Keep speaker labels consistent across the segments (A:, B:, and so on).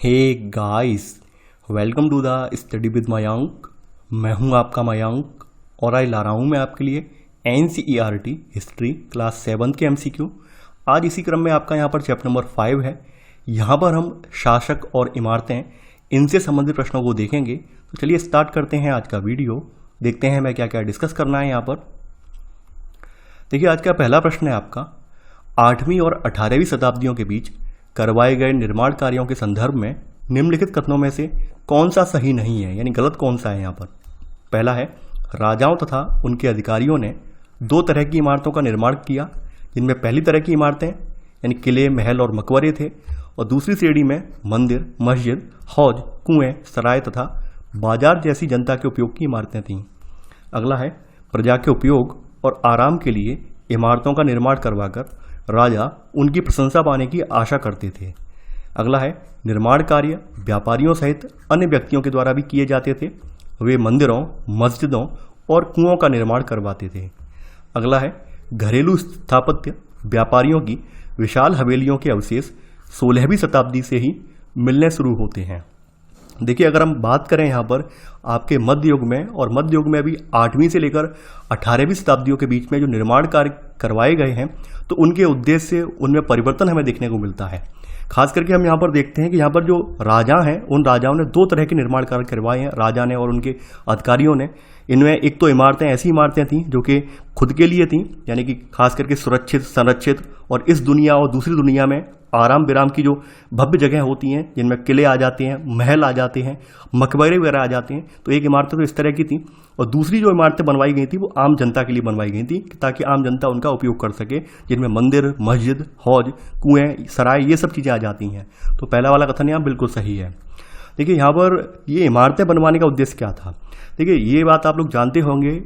A: Hey guys, welcome to the study with Mayank. मैं हूं आपका मयंक और आज ला रहा हूं मैं आपके लिए NCERT हिस्ट्री क्लास 7 के MCQ। आज इसी क्रम में आपका यहां पर चैप्टर नंबर 5 है। यहां पर हम शासक और इमारतें इनसे संबंधित प्रश्नों को देखेंगे। तो चलिए स्टार्ट करते हैं आज का वीडियो। देखते हैं मैं क्या क्या डिस्कस करना है यहाँ पर। देखिए, आज का पहला प्रश्न है आपका, 8वीं और 18वीं शताब्दियों के बीच करवाए गए निर्माण कार्यों के संदर्भ में निम्नलिखित कथनों में से कौन सा सही नहीं है, यानी गलत कौन सा है यहाँ पर। पहला है, राजाओं तथा उनके अधिकारियों ने दो तरह की इमारतों का निर्माण किया, जिनमें पहली तरह की इमारतें यानी किले, महल और मकबरे थे, और दूसरी श्रेणी में मंदिर, मस्जिद, हौज, कुएं, सराय तथा बाजार जैसी जनता के उपयोग की इमारतें थीं। अगला है, प्रजा के उपयोग और आराम के लिए इमारतों का निर्माण करवाकर राजा उनकी प्रशंसा पाने की आशा करते थे। अगला है, निर्माण कार्य व्यापारियों सहित अन्य व्यक्तियों के द्वारा भी किए जाते थे। वे मंदिरों, मस्जिदों और कुओं का निर्माण करवाते थे। अगला है, घरेलू स्थापत्य व्यापारियों की विशाल हवेलियों के अवशेष 16वीं शताब्दी से ही मिलने शुरू होते हैं। देखिए, अगर हम बात करें यहाँ पर आपके मध्य युग में, और मध्य युग में भी 8वीं से लेकर 18वीं शताब्दियों के बीच में जो निर्माण कार्य करवाए गए हैं, तो उनके उद्देश्य से उनमें परिवर्तन हमें देखने को मिलता है। खास करके हम यहाँ पर देखते हैं कि यहाँ पर जो राजा हैं, उन राजाओं ने दो तरह के निर्माण कार्य करवाए हैं, राजा ने और उनके अधिकारियों ने। इनमें एक तो इमारतें ऐसी इमारतें थीं जो कि खुद के लिए थीं, यानी कि खास करके सुरक्षित, संरक्षित, और इस दुनिया और दूसरी दुनिया में आराम विराम की जो भव्य जगह होती हैं, जिनमें किले आ जाते हैं, महल आ जाते हैं, मकबरे वगैरह आ जाते हैं। तो एक इमारतें तो इस तरह की थी, और दूसरी जो इमारतें बनवाई गई थी वो आम जनता के लिए बनवाई गई थी, ताकि आम जनता उनका उपयोग कर सके, जिनमें मंदिर, मस्जिद, हौज, कुएं, सराय, ये सब चीज़ें आ जाती हैं। तो पहला वाला कथन यहाँ बिल्कुल सही है। देखिए, यहाँ पर ये इमारतें बनवाने का उद्देश्य क्या था। देखिए, ये बात आप लोग जानते होंगे,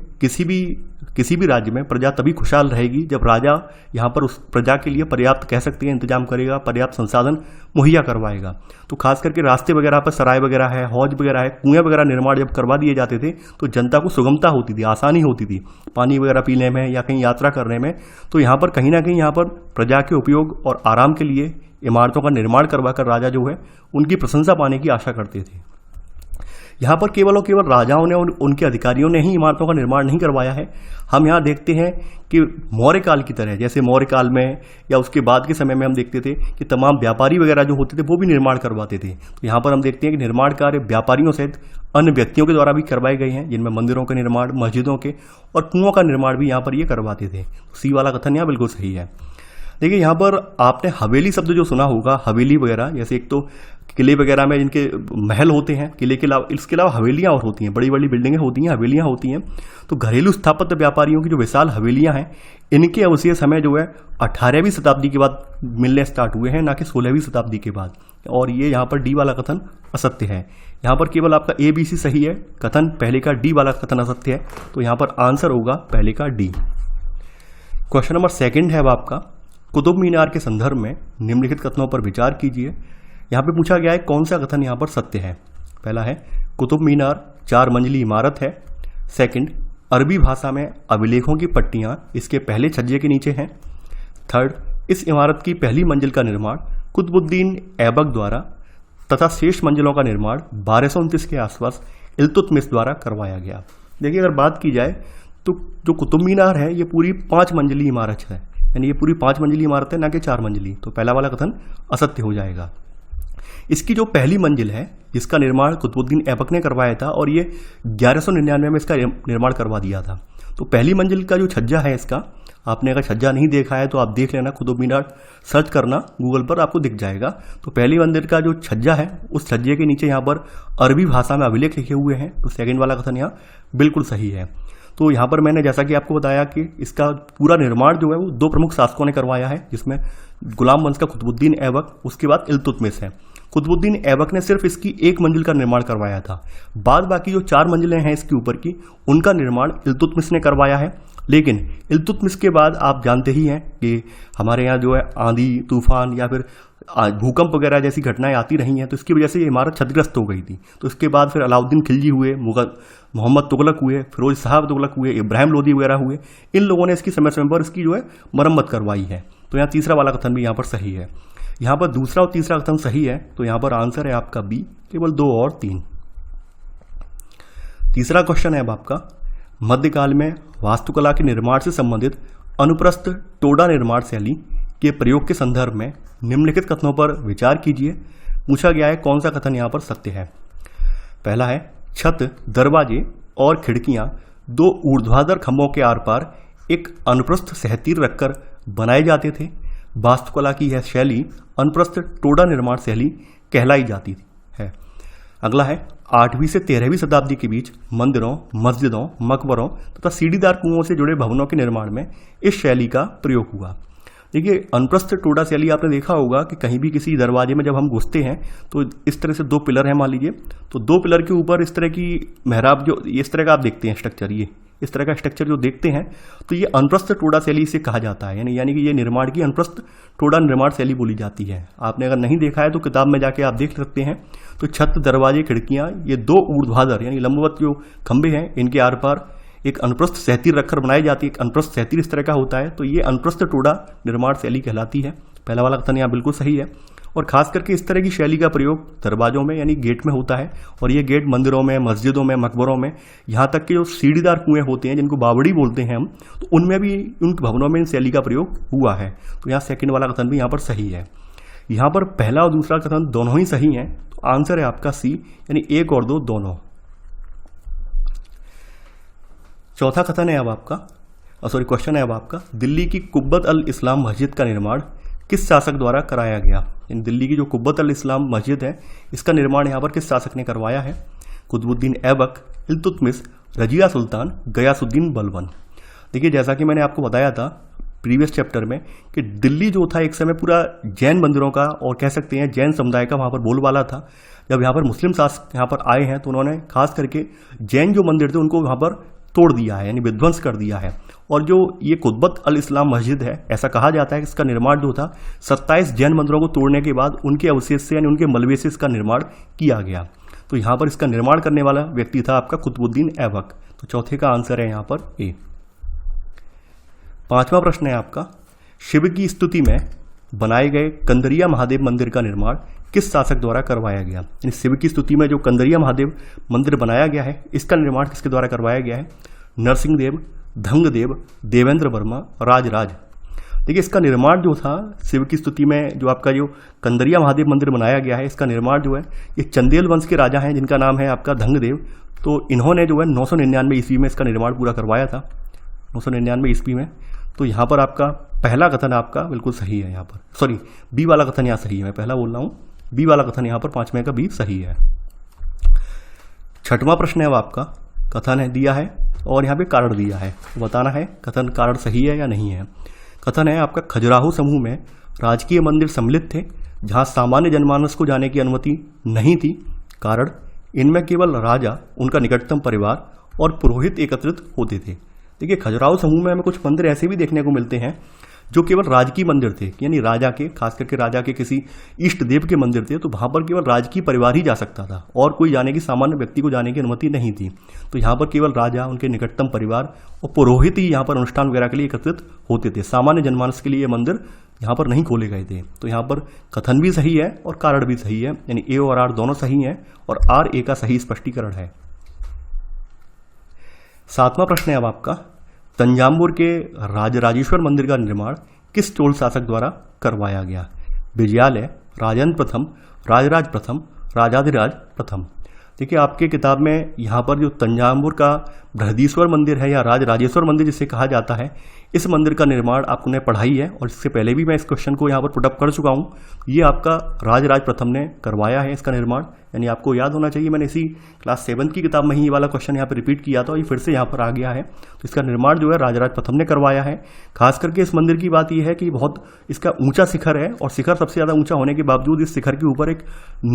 A: किसी भी राज्य में प्रजा तभी खुशहाल रहेगी जब राजा यहाँ पर उस प्रजा के लिए पर्याप्त, कह सकते हैं, इंतजाम करेगा, पर्याप्त संसाधन मुहैया करवाएगा। तो खास करके रास्ते वगैरह पर सराय वगैरह है, हौज वगैरह है, कुएं वगैरह निर्माण जब करवा दिए जाते थे, तो जनता को सुगमता होती थी, आसानी होती थी पानी वगैरह पीने में या कहीं यात्रा करने में। तो यहाँ पर कहीं ना कहीं यहाँ पर प्रजा के उपयोग और आराम के लिए इमारतों का निर्माण करवाकर राजा जो है उनकी प्रशंसा पाने की आशा करते थे। यहाँ पर केवल और केवल राजाओं ने और उनके अधिकारियों ने ही इमारतों का निर्माण नहीं करवाया है। हम यहाँ देखते हैं कि मौर्य काल की तरह, जैसे मौर्य काल में या उसके बाद के समय में हम देखते थे कि तमाम व्यापारी वगैरह जो होते थे वो भी निर्माण करवाते थे। तो यहाँ पर हम देखते हैं कि निर्माण कार्य व्यापारियों सहित अन्य व्यक्तियों के द्वारा भी करवाए गए हैं, जिनमें मंदिरों का निर्माण, मस्जिदों के और कुओं का निर्माण भी यहाँ पर ये करवाते थे। सी वाला कथन यहाँ बिल्कुल सही है। देखिए, यहाँ पर आपने हवेली शब्द जो सुना होगा, हवेली वगैरह, जैसे एक तो किले वगैरह में जिनके महल होते हैं, किले के अलावा इसके अलावा हवेलियाँ और होती हैं, बड़ी बड़ी बिल्डिंगें होती हैं, हवेलियाँ होती हैं। तो घरेलू स्थापत्य व्यापारियों की जो विशाल हवेलियाँ हैं, इनके अवशेष हमें जो है 18वीं शताब्दी के बाद मिलने स्टार्ट हुए हैं, ना कि 16वीं शताब्दी के बाद। और ये यहाँ पर डी वाला कथन असत्य है। यहाँ पर केवल आपका ABC सही है, कथन पहले का डी वाला कथन असत्य है। तो यहाँ पर आंसर होगा पहले का डी। क्वेश्चन नंबर 2 है अब आपका, कुतुब मीनार के संदर्भ में निम्नलिखित कथनों पर विचार कीजिए। यहाँ पे पूछा गया है कौन सा कथन यहाँ पर सत्य है। पहला है, कुतुब मीनार 4 मंजिली इमारत है। सेकंड, अरबी भाषा में अभिलेखों की पट्टियाँ इसके पहले छज्जे के नीचे हैं। थर्ड, इस इमारत की पहली मंजिल का निर्माण कुतुबुद्दीन ऐबक द्वारा तथा शेष मंजिलों का निर्माण 1229 के आसपास इल्तुतमिश द्वारा करवाया गया। देखिए, अगर बात की जाए तो जो कुतुब मीनार है ये पूरी 5 मंजिली इमारत है, यानी ये पूरी 5 मंजिली इमारत है, ना कि 4 मंजिली। तो पहला वाला कथन असत्य हो जाएगा। इसकी जो पहली मंजिल है, इसका निर्माण कुतुबुद्दीन ऐबक ने करवाया था, और ये 1199 में इसका निर्माण करवा दिया था। तो पहली मंजिल का जो छज्जा है इसका, आपने अगर छज्जा नहीं देखा है तो आप देख लेना, कुतुब मीनार सर्च करना गूगल पर, आपको दिख जाएगा। तो पहली मंजिल का जो छज्जा है, उस छज्जे के नीचे यहाँ पर अरबी भाषा में अभिलेख लिखे हुए हैं। तो सेकंड वाला कथन यहाँ बिल्कुल सही है। तो यहाँ पर मैंने जैसा कि आपको बताया कि इसका पूरा निर्माण जो है वो 2 प्रमुख शासकों ने करवाया है, जिसमें गुलाम वंश का कुतुबुद्दीन ऐबक, उसके बाद इल्तुतमिश है। कुतुबुद्दीन ऐबक ने सिर्फ इसकी 1 मंजिल का निर्माण करवाया था। बाद बाकी जो 4 मंजिलें हैं इसके ऊपर की, उनका निर्माण इल्तुतमिश ने करवाया है। लेकिन इल्तुतमिश के बाद आप जानते ही हैं कि हमारे यहाँ जो है आंधी तूफान या फिर भूकंप वगैरह जैसी घटनाएं आती रही हैं, तो इसकी वजह से ये इमारत क्षतिग्रस्त हो गई थी। तो इसके बाद फिर अलाउद्दीन खिलजी हुए, मुगल मोहम्मद तुगलक हुए, फिरोज शाह तुगलक हुए, इब्राहिम लोदी वगैरह हुए। इन लोगों ने इसकी समय समय पर इसकी जो है मरम्मत करवाई है। तो यहाँ तीसरा वाला कथन भी यहाँ पर सही है। यहाँ पर दूसरा और तीसरा कथन सही है, तो यहाँ पर आंसर है आपका बी, केवल 2 और 3। तीसरा क्वेश्चन है अब आपका, मध्यकाल में वास्तुकला के निर्माण से संबंधित अनुप्रस्थ टोडा निर्माण शैली के प्रयोग के संदर्भ में निम्नलिखित कथनों पर विचार कीजिए। पूछा गया है कौन सा कथन यहाँ पर सत्य है। पहला है, छत, दरवाजे और खिड़कियां 2 ऊर्ध्वाधर खंभों के आर पार एक अनुप्रस्थ सहतीर रखकर बनाए जाते थे। वास्तुकला की यह शैली अनुप्रस्थ टोडा निर्माण शैली कहलाई जाती है। अगला है, 8वीं से 13वीं शताब्दी के बीच मंदिरों, मस्जिदों, मकबरों तथा सीढ़ीदार कुओं से जुड़े भवनों के निर्माण में इस शैली का प्रयोग हुआ। देखिए, अनुप्रस्थ टोडा शैली आपने देखा होगा कि कहीं भी किसी दरवाजे में जब हम घुसते हैं तो इस तरह से 2 पिलर हैं मान लीजिए, तो 2 पिलर के ऊपर इस तरह की मेहराब, जो इस तरह का आप देखते हैं स्ट्रक्चर, ये इस तरह का स्ट्रक्चर जो देखते हैं, तो ये अनुप्रस्थ टोडा शैली इसे कहा जाता है। यानी कि ये निर्माण की अनुप्रस्थ टोडा निर्माण शैली बोली जाती है। आपने अगर नहीं देखा है तो किताब में जाके आप देख सकते हैं। तो छत, दरवाजे, खिड़कियां, ये 2 ऊर्ध्वाधर यानी लंबवत जो खंभे हैं, इनके आर पार एक अनुप्रस्थ सहतीर रखकर बनाई जाती है। एक अनुप्रस्थ सहतीर इस तरह का होता है, तो ये अनुप्रस्थ टोडा निर्माण शैली कहलाती है। पहला वाला कथन यहाँ बिल्कुल सही है। और खास करके इस तरह की शैली का प्रयोग दरवाजों में यानी गेट में होता है, और ये गेट मंदिरों में, मस्जिदों में, मकबरों में, यहाँ तक कि जो सीढ़ीदार कुएं होते हैं जिनको बावड़ी बोलते हैं हम, तो उनमें भी, उन भवनों में इन शैली का प्रयोग हुआ है। तो यहाँ सेकंड वाला कथन भी यहाँ पर सही है। यहाँ पर पहला और दूसरा कथन दोनों ही सही हैं, तो आंसर है आपका सी, यानी 1 और 2 दोनों। चौथा कथन है अब आपका, क्वेश्चन है अब आपका, दिल्ली की कुब्बत अल इस्लाम मस्जिद का निर्माण किस शासक द्वारा कराया गया। इन दिल्ली की जो कुब्बत अल इस्लाम मस्जिद है, इसका निर्माण यहाँ पर किस शासक ने करवाया है। कुतुबुद्दीन ऐबक, इल्तुतमिश, रजिया सुल्तान, गयासुद्दीन बलबन। देखिए, जैसा कि मैंने आपको बताया था प्रीवियस चैप्टर में कि दिल्ली जो था एक समय पूरा जैन मंदिरों का और कह सकते हैं जैन समुदाय का वहाँ पर बोलबाला था। जब यहाँ पर मुस्लिम शासक यहाँ पर आए हैं तो उन्होंने खास करके जैन जो मंदिर थे उनको वहाँ पर तोड़ दिया है, यानी विध्वंस कर दिया है। और जो ये कुब्बत अल इस्लाम मस्जिद है, ऐसा कहा जाता है कि इसका निर्माण जो था 27 जैन मंदिरों को तोड़ने के बाद उनके अवशेष से यानी उनके मलबे से इसका निर्माण किया गया। तो यहाँ पर इसका निर्माण करने वाला व्यक्ति था आपका कुतुबुद्दीन ऐबक। तो चौथे का आंसर है यहाँ पर ए। 5वां प्रश्न है आपका, शिव की स्तुति में बनाए गए कंदरिया महादेव मंदिर का निर्माण किस शासक द्वारा करवाया गया। यानी शिव की स्तुति में जो कंदरिया महादेव मंदिर बनाया गया है, इसका निर्माण किसके द्वारा करवाया गया है। नरसिंह देव, धंगदेव, देवेंद्र वर्मा, राजराज। देखिए, इसका निर्माण जो था शिव की स्तुति में जो आपका जो कंदरिया महादेव मंदिर बनाया गया है, इसका निर्माण जो है ये चंदेल वंश के राजा हैं जिनका नाम है आपका धंगदेव। तो इन्होंने जो है 999 ईस्वी में इसका निर्माण पूरा करवाया था, 999 ईस्वी में। तो यहाँ पर आपका पहला कथन आपका बिल्कुल सही है। यहाँ पर बी वाला कथन यहाँ सही है, मैं पहला बोल रहा हूँ, बी वाला कथन यहाँ पर 5वें का बी सही है। 6वां प्रश्न है अब आपका, कथन है दिया है और यहाँ पे कारण दिया है, बताना है कथन कारण सही है या नहीं है। कथन है आपका, खजुराहो समूह में राजकीय मंदिर सम्मिलित थे जहाँ सामान्य जनमानस को जाने की अनुमति नहीं थी। कारण, इनमें केवल राजा, उनका निकटतम परिवार और पुरोहित एकत्रित होते थे। देखिए, खजुराहो समूह में हमें कुछ मंदिर ऐसे भी देखने को मिलते हैं जो केवल राजकीय मंदिर थे, यानी राजा के, खास करके राजा के किसी इष्ट देव के मंदिर थे, तो वहाँ पर केवल राजकीय परिवार ही जा सकता था और कोई जाने की, सामान्य व्यक्ति को जाने की अनुमति नहीं थी। तो यहाँ पर केवल राजा, उनके निकटतम परिवार और पुरोहित ही यहाँ पर अनुष्ठान वगैरह के लिए एकत्रित होते थे। सामान्य जनमानस के लिए ये मंदिर यहाँ पर नहीं खोले गए थे। तो यहाँ पर कथन भी सही है और कारण भी सही है, यानी ए और आर दोनों सही हैं और आर ए का सही स्पष्टीकरण है। 7वां प्रश्न है अब आपका, तंजावुर के राजराजेश्वर मंदिर का निर्माण किस चोल शासक द्वारा करवाया गया। विजयालय, राजेंद्र प्रथम, राजराज प्रथम, राजाधिराज प्रथम। देखिए, आपके किताब में यहाँ पर जो तंजावुर का बृहदीश्वर मंदिर है या राजराजेश्वर मंदिर जिसे कहा जाता है, इस मंदिर का निर्माण आपने पढ़ाई है और इससे पहले भी मैं इस क्वेश्चन को यहाँ पर पुटअप कर चुका हूँ। ये आपका राजराज प्रथम ने करवाया है इसका निर्माण, यानी आपको याद होना चाहिए। मैंने इसी क्लास 7 की किताब में ही ये वाला क्वेश्चन यहाँ पर रिपीट किया था और ये फिर से यहाँ पर आ गया है। तो इसका निर्माण जो है राजराज प्रथम ने करवाया है। खास करके इस मंदिर की बात यह है कि बहुत इसका ऊंचा शिखर है और शिखर सबसे ज़्यादा ऊंचा होने के बावजूद इस शिखर के ऊपर एक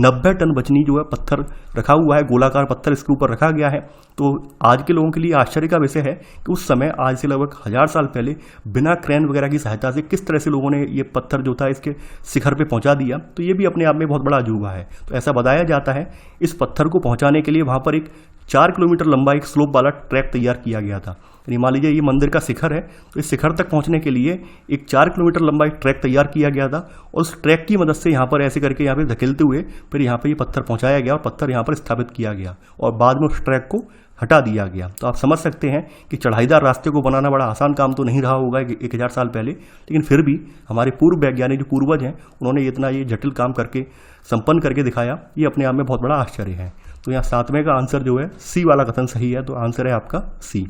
A: 90 टन वजनी जो है पत्थर रखा हुआ है, गोलाकार पत्थर इसके ऊपर रखा गया है। तो आज के लोगों के लिए आश्चर्य का विषय है कि उस समय, आज से लगभग 1000 साल पहले, बिना क्रेन वगैरह की सहायता से किस तरह से लोगों ने ये पत्थर जो था इसके शिखर पे पहुंचा दिया। तो ये भी अपने आप में बहुत बड़ा अजूबा है। तो ऐसा बताया जाता है इस पत्थर को पहुंचाने के लिए वहां पर एक 4 किलोमीटर लंबा एक स्लोप वाला ट्रैक तैयार किया गया था यानी मान लीजिए ये मंदिर का शिखर है, तो इस शिखर तक पहुंचने के लिए एक 4 किलोमीटर लंबा एक ट्रैक तैयार किया गया था और उस ट्रैक की मदद से यहाँ पर ऐसे करके यहाँ पे धकेलते हुए फिर यहाँ पे ये पत्थर पहुँचाया गया और पत्थर यहाँ पर स्थापित किया गया और बाद में उस ट्रैक को हटा दिया गया। तो आप समझ सकते हैं कि चढ़ाईदार रास्ते को बनाना बड़ा आसान काम तो नहीं रहा होगा 1000 साल पहले, लेकिन फिर भी हमारे पूर्व वैज्ञानिक जो पूर्वज हैं उन्होंने इतना ये जटिल काम करके संपन्न करके दिखाया, ये अपने आप में बहुत बड़ा आश्चर्य है। तो यहाँ 7वें का आंसर जो है सी वाला कथन सही है, तो आंसर है आपका सी।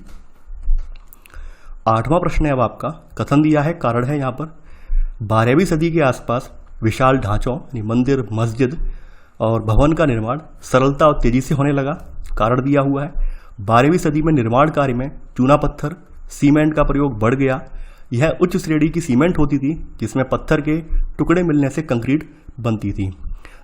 A: 8वां प्रश्न है अब आपका, कथन दिया है, कारण है यहाँ पर 12वीं सदी के आसपास विशाल ढांचों यानी मंदिर, मस्जिद और भवन का निर्माण सरलता और तेजी से होने लगा। कारण दिया हुआ है 12वीं सदी में निर्माण कार्य में चूना पत्थर, सीमेंट का प्रयोग बढ़ गया। यह उच्च श्रेणी की सीमेंट होती थी जिसमें पत्थर के टुकड़े मिलने से कंक्रीट बनती थी।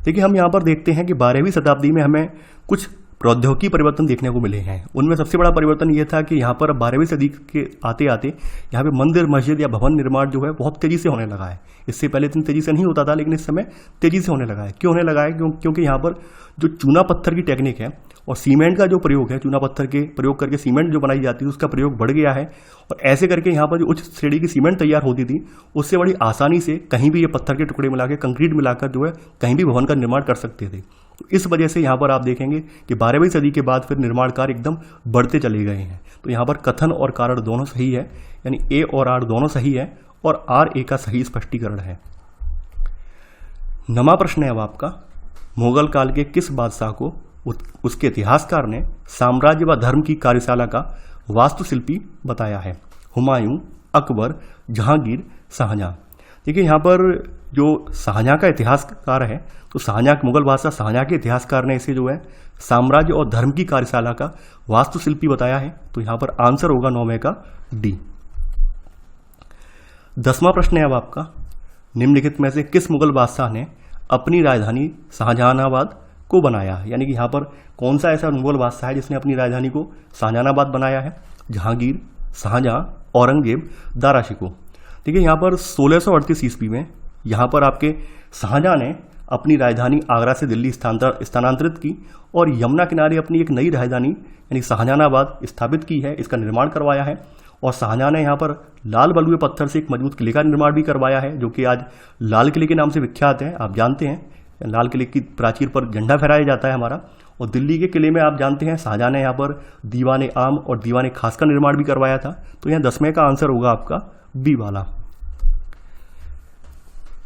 A: देखिए हम यहाँ पर देखते हैं कि 12वीं शताब्दी में हमें कुछ प्रौद्योगिकी परिवर्तन देखने को मिले हैं। उनमें सबसे बड़ा परिवर्तन ये था कि यहाँ पर 12वीं सदी के आते आते यहाँ पे मंदिर, मस्जिद या भवन निर्माण जो है बहुत तेजी से होने लगा है। इससे पहले इतनी तेजी से नहीं होता था, लेकिन इस समय तेजी से होने लगा है। क्यों होने लगा है? क्योंकि यहाँ पर जो चूना पत्थर की टेक्निक है और सीमेंट का जो प्रयोग है, चूना पत्थर के प्रयोग करके सीमेंट जो बनाई जाती है उसका प्रयोग बढ़ गया है और ऐसे करके यहाँ पर जो उच्च श्रेणी की सीमेंट तैयार होती थी उससे बड़ी आसानी से कहीं भी ये पत्थर के टुकड़े मिला के कंक्रीट मिलाकर जो है कहीं भी भवन का निर्माण कर सकते थे। तो इस वजह से यहाँ पर आप देखेंगे कि 12वीं सदी के बाद फिर निर्माण कार्य एकदम बढ़ते चले गए हैं। तो यहाँ पर कथन और कारण दोनों सही है, यानी ए और आर दोनों सही है और आर ए का सही स्पष्टीकरण है। 9वां प्रश्न है अब आपका, मुगल काल के किस बादशाह को उसके इतिहासकार ने साम्राज्य व धर्म की कार्यशाला का वास्तुशिल्पी बताया है? हुमायूं, अकबर, जहांगीर, शाहजहां। देखिए यहाँ पर जो शाहजहां का इतिहासकार है, तो शाहजहां मुगल बादशाह शाहजहां के इतिहासकार ने इसे जो है साम्राज्य और धर्म की कार्यशाला का वास्तुशिल्पी बताया है। तो यहाँ पर आंसर होगा 9वें का डी। 10वां प्रश्न है अब आपका, निम्नलिखित में से किस मुगल बादशाह ने अपनी राजधानी शाहजहानाबाद को बनाया है? यानी कि यहाँ पर कौन सा ऐसा मुगल बादशाह है जिसने अपनी राजधानी को शाहजहानाबाद बनाया है? जहांगीर, शाहजहां, औरंगजेब, दारा शिकोह। देखिए यहाँ पर 1638 ईस्वी में यहाँ पर आपके शाहजहां ने अपनी राजधानी आगरा से दिल्ली स्थानांतरित की और यमुना किनारे अपनी एक नई राजधानी यानी शाहजहानाबाद स्थापित की है, इसका निर्माण करवाया है। और शाहजहां ने यहाँ पर लाल बलुए पत्थर से एक मजबूत किले का निर्माण भी करवाया है, जो कि आज लाल किले के नाम से विख्यात है। आप जानते हैं लाल किले की प्राचीर पर झंडा फहराया जाता है हमारा। और दिल्ली के किले में आप जानते हैं शाहजहां ने यहाँ पर दीवाने आम और दीवाने खास का निर्माण भी करवाया था। तो यहाँ 10वें का आंसर होगा आपका बी वाला।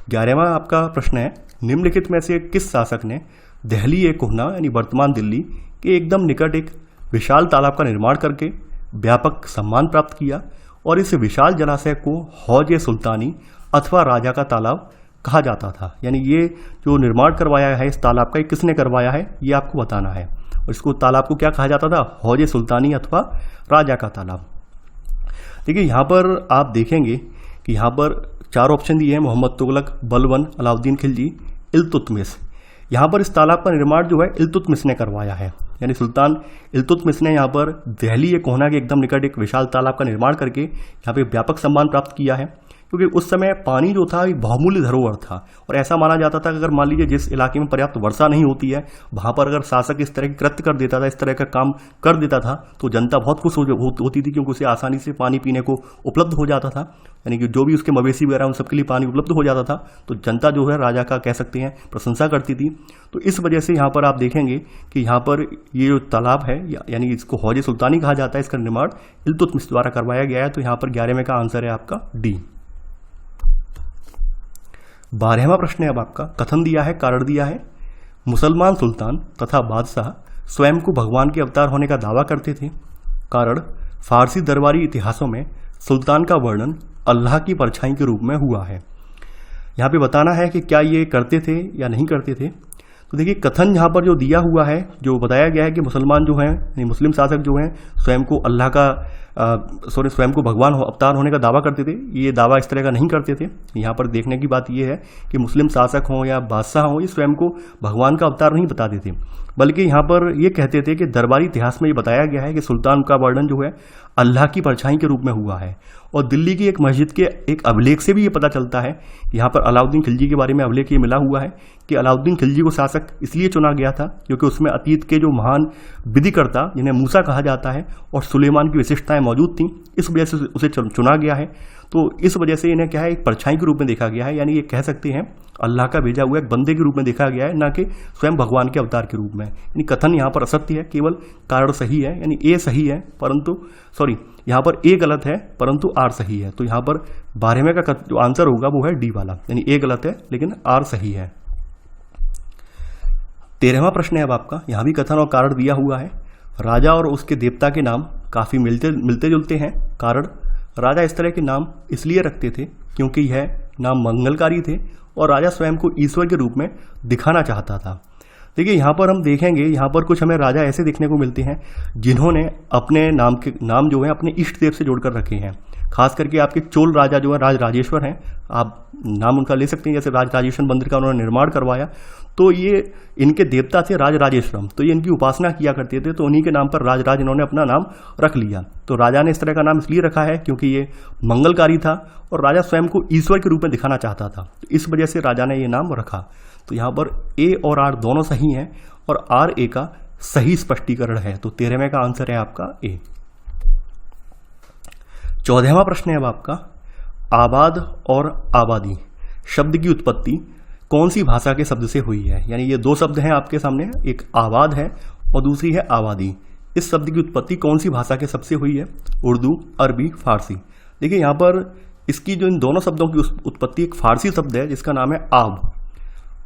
A: 11वां आपका प्रश्न है, निम्नलिखित में से किस शासक ने दहली ए कोहना यानी वर्तमान दिल्ली के एकदम निकट एक विशाल तालाब का निर्माण करके व्यापक सम्मान प्राप्त किया और इस विशाल जलाशय को हौज ए सुल्तानी अथवा राजा का तालाब कहा जाता था? यानी ये जो निर्माण करवाया है इस तालाब का, ये किसने करवाया है ये आपको बताना है। और इसको तालाब को क्या कहा जाता था? हौज ए सुल्तानी अथवा राजा का तालाब। देखिए यहाँ पर आप देखेंगे कि यहाँ पर 4 ऑप्शन दिए हैं, मोहम्मद तुगलक, बलबन, अलाउद्दीन खिलजी, इल्तुतमिश। यहाँ पर इस तालाब का निर्माण जो है इल्तुतमिश ने करवाया है, यानी सुल्तान इल्तुतमिश ने यहाँ पर दहली ए कोहना के एकदम निकट एक विशाल तालाब का निर्माण करके यहाँ पे व्यापक सम्मान प्राप्त किया है। क्योंकि उस समय पानी जो था एक बहुमूल्य धरोहर था और ऐसा माना जाता था कि अगर मान लीजिए जिस इलाके में पर्याप्त वर्षा नहीं होती है वहाँ पर अगर शासक इस तरह की कृत्य कर देता था, इस तरह का काम कर देता था, तो जनता बहुत खुश होती थी, क्योंकि उसे आसानी से पानी पीने को उपलब्ध हो जाता था। यानी कि जो भी उसके मवेशी वगैरह उन सबके लिए पानी उपलब्ध हो जाता था, तो जनता जो है राजा का कह सकते हैं प्रशंसा करती थी। तो इस वजह से यहाँ पर आप देखेंगे कि यहाँ पर ये जो तालाब है यानी इसको हौज सुल्तानी कहा जाता है, इसका निर्माण इल्तुतमिश द्वारा करवाया गया है। तो यहाँ पर 11वें का आंसर है आपका डी। 12वां प्रश्न है अब आपका, कथन दिया है, कारण दिया है, मुसलमान सुल्तान तथा बादशाह स्वयं को भगवान के अवतार होने का दावा करते थे। कारण, फारसी दरबारी इतिहासों में सुल्तान का वर्णन अल्लाह की परछाई के रूप में हुआ है। यहाँ पे बताना है कि क्या ये करते थे या नहीं करते थे। तो देखिए कथन यहाँ पर जो दिया हुआ है, जो बताया गया है कि मुसलमान जो हैं, मुस्लिम शासक जो हैं स्वयं को अल्लाह का स्वयं को भगवान अवतार होने का दावा करते थे, ये दावा इस तरह का नहीं करते थे। यहाँ पर देखने की बात ये है कि मुस्लिम शासक हों या बादशाह हों, ये स्वयं को भगवान का अवतार नहीं बताते थे, बल्कि यहाँ पर ये कहते थे कि दरबारी इतिहास में ये बताया गया है कि सुल्तान का वर्णन जो है अल्लाह की परछाई के रूप में हुआ है। और दिल्ली की एक मस्जिद के एक अभिलेख से भी ये पता चलता है, यहाँ पर अलाउद्दीन खिलजी के बारे में अभिलेख ये मिला हुआ है कि अलाउद्दीन खिलजी को शासक इसलिए चुना गया था क्योंकि उसमें अतीत के जो महान विधिकर्ता जिन्हें मूसा कहा जाता है और सुलेमान की विशिष्टताएं परछाएं मौजूद थी, इस वजह से उसे चुना गया है। तो इस वजह से इन्हें क्या है, एक परछाई के रूप में देखा गया है, यानी ये कह सकते हैं अल्लाह का भेजा हुआ एक बंदे के रूप में देखा गया है, ना कि स्वयं भगवान के अवतार के रूप में। यानी कथन यहाँ पर असत्य है, केवल कारण सही है, यानी ए सही है परंतु सॉरी यहाँ पर ए गलत है परंतु आर सही है। तो यहाँ पर 12वें का जो आंसर होगा वो है डी वाला, यानी ए गलत है लेकिन आर सही है। 13वां प्रश्न है अब आपका, यहाँ भी कथन और कारण दिया हुआ है। राजा और उसके देवता के नाम काफ़ी मिलते जुलते हैं। कारण, राजा इस तरह के नाम इसलिए रखते थे क्योंकि यह नाम मंगलकारी थे और राजा स्वयं को ईश्वर के रूप में दिखाना चाहता था। देखिए यहाँ पर हम देखेंगे, यहाँ पर कुछ हमें राजा ऐसे देखने को मिलते हैं जिन्होंने अपने नाम जो है अपने इष्ट देव से जोड़कर रखे हैं। खास करके आपके चोल राजा जो है राज राजेश्वर हैं, आप नाम उनका ले सकते हैं, जैसे राज राजेश्वर मंदिर का उन्होंने निर्माण करवाया, तो ये इनके देवता थे राज राजेश्वरम, तो ये इनकी उपासना किया करते थे, तो उन्हीं के नाम पर राज इन्होंने अपना नाम रख लिया। तो राजा ने इस तरह का नाम इसलिए रखा है क्योंकि ये मंगलकारी था और राजा स्वयं को ईश्वर के रूप में दिखाना चाहता था, तो इस वजह से राजा ने ये नाम रखा। तो यहाँ पर ए और आर दोनों सही हैं और आर ए का सही स्पष्टीकरण है। तो 13वें का आंसर है आपका ए। 14वां प्रश्न है अब आपका, आबाद और आबादी शब्द की उत्पत्ति कौन सी भाषा के शब्द से हुई है? यानी ये दो शब्द हैं आपके सामने, एक आबाद है और दूसरी है आबादी। इस शब्द की उत्पत्ति कौन सी भाषा के शब्द से हुई है? उर्दू, अरबी, फारसी। देखिए यहाँ पर इसकी जो इन दोनों शब्दों की उत्पत्ति एक फारसी शब्द है जिसका नाम है आब।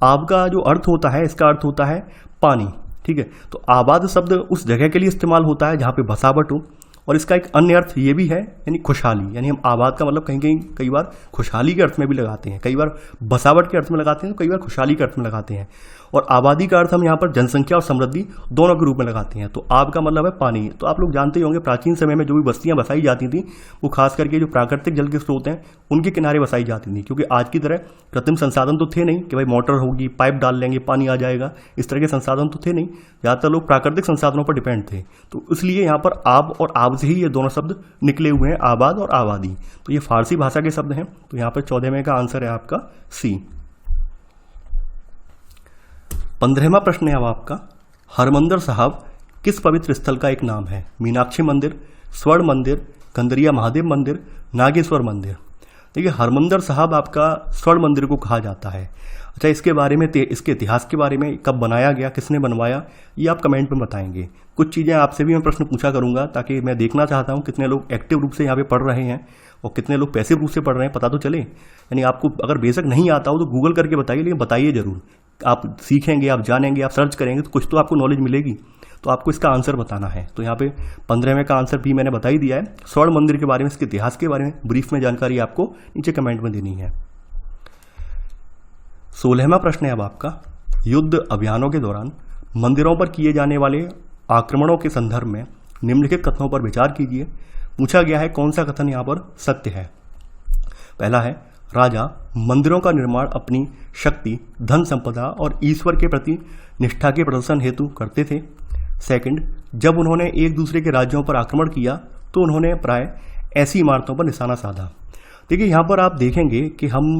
A: आब का जो अर्थ होता है, इसका अर्थ होता है पानी, ठीक है। तो आबाद शब्द उस जगह के लिए इस्तेमाल होता है जहाँ पे बसावट हो, और इसका एक अन्य अर्थ ये भी है, यानी खुशहाली। यानी हम आबाद का मतलब कई बार खुशहाली के अर्थ में भी लगाते हैं, कई बार बसावट के अर्थ में लगाते हैं, तो कई बार खुशहाली के अर्थ में लगाते हैं। और आबादी का अर्थ हम यहाँ पर जनसंख्या और समृद्धि दोनों के रूप में लगाते हैं। तो आब का मतलब है पानी। तो आप लोग जानते होंगे प्राचीन समय में जो भी बस्तियां बसाई जाती थी वो खास करके जो प्राकृतिक जल के स्रोत हैं उनके किनारे बसाई जाती थी, क्योंकि आज की तरह कृत्रिम संसाधन तो थे नहीं कि भाई मोटर होगी, पाइप डाल लेंगे, पानी आ जाएगा, इस तरह के संसाधन तो थे नहीं। ज़्यादातर लोग प्राकृतिक संसाधनों पर डिपेंड थे। तो इसलिए यहाँ पर आब और आब से ही ये दोनों शब्द निकले हुए हैं, आबाद और आबादी। तो ये फारसी भाषा के शब्द हैं। तो यहाँ पर 14वें का आंसर है आपका सी। 15वां प्रश्न है अब आपका, हरमंदिर साहब किस पवित्र स्थल का एक नाम है? मीनाक्षी मंदिर, स्वर्ण मंदिर, कंदरिया महादेव मंदिर, नागेश्वर मंदिर। देखिए हरमंदिर साहब आपका स्वर्ण मंदिर को कहा जाता है। अच्छा, इसके बारे में इसके इतिहास के बारे में, कब बनाया गया, किसने बनवाया, ये आप कमेंट में बताएंगे। कुछ चीज़ें आपसे भी मैं प्रश्न पूछा करूंगा ताकि मैं देखना चाहता हूँ कितने लोग एक्टिव रूप से यहाँ पे पढ़ रहे हैं और कितने लोग पैसिव रूप से पढ़ रहे हैं, पता तो चले। यानी आपको अगर बेसिक नहीं आता हो तो गूगल करके बताइए, लेकिन बताइए जरूर। आप सीखेंगे, आप जानेंगे, आप सर्च करेंगे तो कुछ तो आपको नॉलेज मिलेगी। तो आपको इसका आंसर बताना है। तो यहाँ पे 15वें का आंसर भी मैंने बता ही दिया है। स्वर्ण मंदिर के बारे में, इसके इतिहास के बारे में ब्रीफ में जानकारी आपको नीचे कमेंट में देनी है। 16वां प्रश्न है अब आपका, युद्ध अभियानों के दौरान मंदिरों पर किए जाने वाले आक्रमणों के संदर्भ में निम्नलिखित कथनों पर विचार कीजिए। पूछा गया है कौन सा कथन यहाँ पर सत्य है। पहला है, राजा मंदिरों का निर्माण अपनी शक्ति, धन संपदा और ईश्वर के प्रति निष्ठा के प्रदर्शन हेतु करते थे। सेकंड, जब उन्होंने एक दूसरे के राज्यों पर आक्रमण किया तो उन्होंने प्राय ऐसी इमारतों पर निशाना साधा। देखिए यहाँ पर आप देखेंगे कि हम